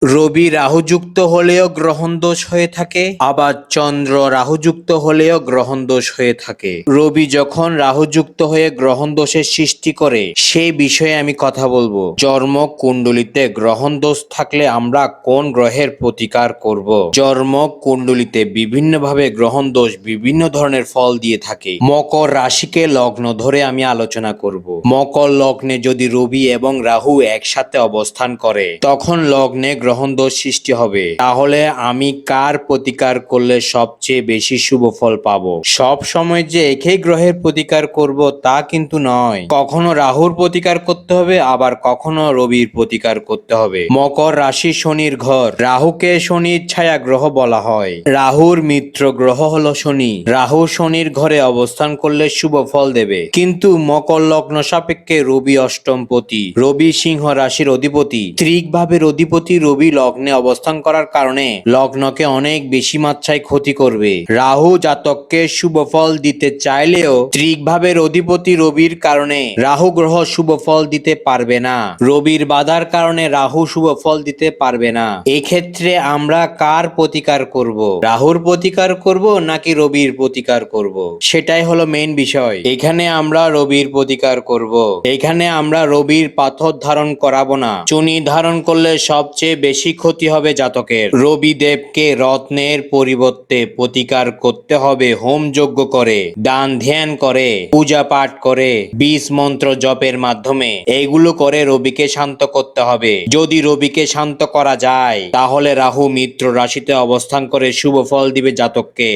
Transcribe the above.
রবি রাহুযুক্ত হলেও গ্রহণ দোষ হয়ে থাকে, আবার চন্দ্র রাহুযুক্ত হলেও গ্রহণ দোষ হয়ে থাকে। রবি যখন রাহুযুক্ত হয়ে গ্রহণ দোষের সৃষ্টি করে সেই বিষয়ে আমি কথা বলবো। জন্ম কুণ্ডলিতে গ্রহণ দোষ থাকলে আমরা কোন গ্রহের প্রতিকার করব। জন্ম কুণ্ডলিতে বিভিন্নভাবে গ্রহণ দোষ বিভিন্ন ধরনের ফল দিয়ে থাকে। মকর রাশিকে লগ্ন ধরে আমি আলোচনা করব। মকর লগ্নে যদি রবি এবং রাহু একসাথে অবস্থান করে তখন লগ্নে গ্রহণ দোষ সৃষ্টি হবে। তাহলে আমি কার প্রতিকার করলে সবচেয়ে বেশি শুভ ফল পাবো? সব সময় যে একই গ্রহের প্রতিকার করব তা কিন্তু নয়। কখনো রাহুর প্রতিকার করতে হবে, আবার কখনো রবির প্রতিকার করতে হবে। মকর রাশি শনির ঘর। রাহুকে শনির ছায়া গ্রহ বলা হয়। রাহুর মিত্র গ্রহ হলো শনি। রাহু শনির ঘরে অবস্থান করলে শুভ ফল দেবে। কিন্তু মকর লগ্ন সাপেক্ষে রবি অষ্টমপতি। রবি সিংহ রাশির অধিপতি। ত্রিক ভাবের অধিপতি রবি লগ্নে অবস্থান করার কারণে লগ্নকে অনেক বেশি মাত্রায় ক্ষতি করবে। রাহু জাতককে শুভ ফল দিতে চাইলেও ত্রিক ভাবের অধিপতি রবির কারণে রাহু গ্রহ শুভ ফল দিতে পারবে না। রবির বাধার কারণে রাহু শুভ ফল দিতে পারবে না। এক্ষেত্রে আমরা কার প্রতিকার করব? রাহুর প্রতিকার করব নাকি রবির প্রতিকার করব? সেটাই হলো মেইন বিষয়। এখানে আমরা রবির প্রতিকার করব। এখানে আমরা রবির পাথর ধারণ করাবো না। চুনি ধারণ করলে সবচেয়ে বেশি ক্ষতি হবে জাতকের। রবি দেবকে রত্নের পরিবর্তে প্রতিকার করতে হবে হোম যজ্ঞ করে, দান ধ্যান করে, পূজা পাঠ করে, বীজ মন্ত্র জপের মাধ্যমে এইগুলো করে রবিকে শান্ত করতে হবে। যদি রবিকে শান্ত করা যায় তাহলে রাহু মিত্র রাশিতে অবস্থান করে শুভ ফল দিবে জাতককে।